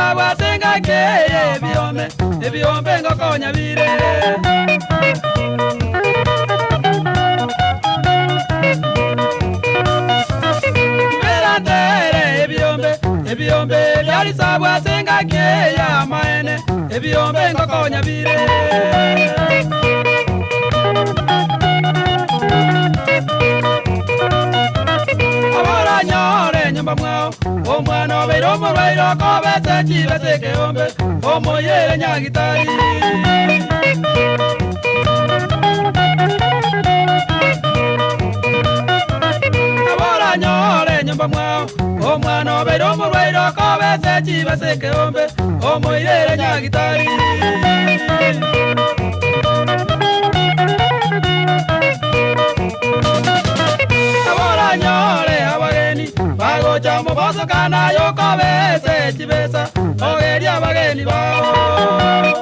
sawa senga keye ebiombe ngokonya bire Berantere ebiombe byali sawa senga keye amaene ebiombe ngokonya bire Nyumba mwao omwana obeire omurwaire okobese kibese keombe omoyere nyagitari aboranyore nyumba mwao omwana obeire omurwaire okobese kibese keombe omoyere nyagitari Chamo boso kana yo kabese chibesa ogeria bageni bao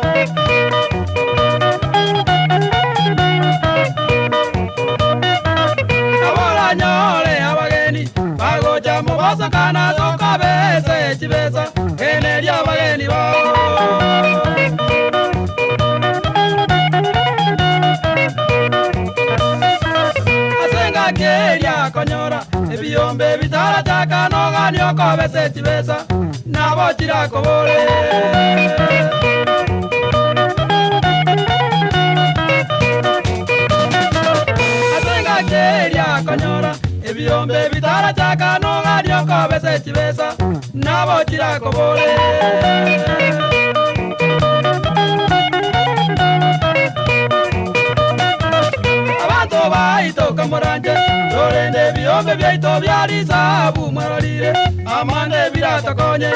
Abora nyore abageni bago chamo boso kana yo kabese chibesa eneria bageni bao Asenga keria konyora ebiombe bitara takano ganyo kobese chibesa nabo chira kobore Asenga keria konyora ebiombe bitara takano ganyo kobese chibesa nabo chira kobore Abantu baito kamoranje Torende biombe byaito byali sabu maralire amande biratakonye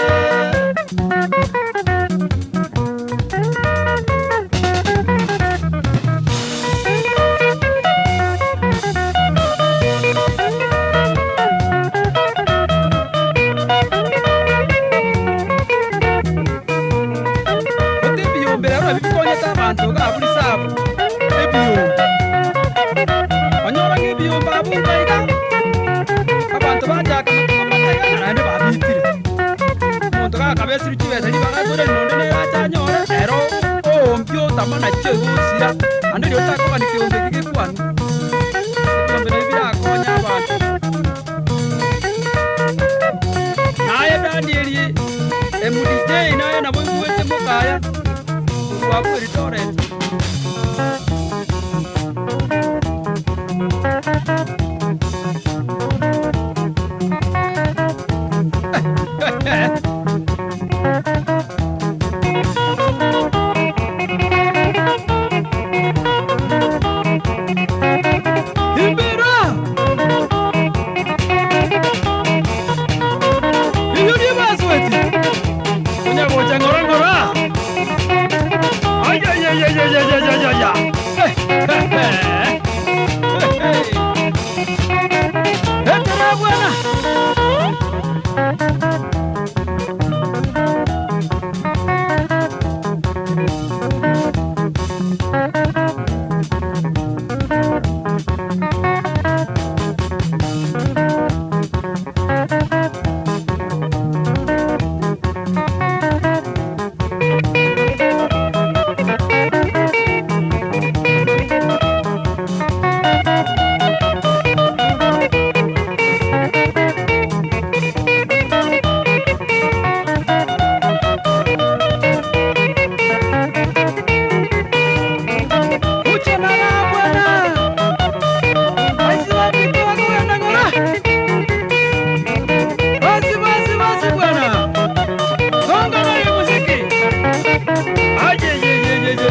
Ote biombe rero bikonye tabantu gabuli sabu Onyora ngibiombe abunga Abantu bajaka amataya nande babitire Muntu kakabese rikibese ribagatore nonde yachanyora ero ompyo tamana chegusira ande ryo takoma nikiombe kikikwanu Biombe birakonya abantu Naye Danieli emudije naye nabo ngwete mukaya Waburi Torres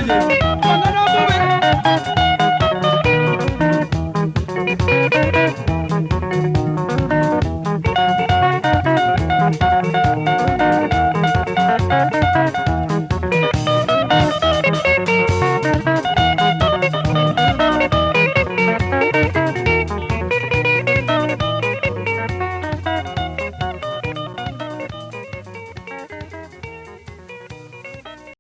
yeah.